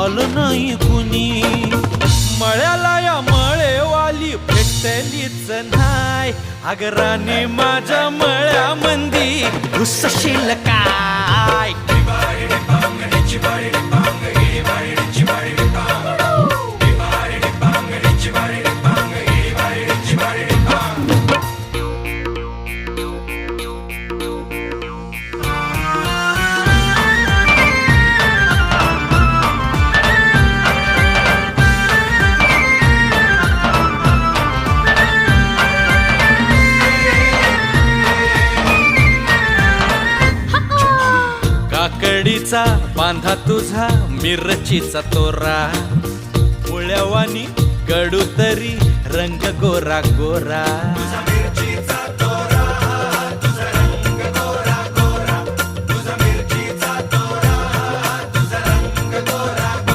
आलं नाही कुणी. मळ्याला या मळेवाली भेटलीच नाय. अगं राणी माझ्या मळ्यामंदी घुसशील काय. काकडीचा बांधा तुझा मिरचीचा तोरा. मुळ्यावानी कडू तरी रंग गोरा गोरा.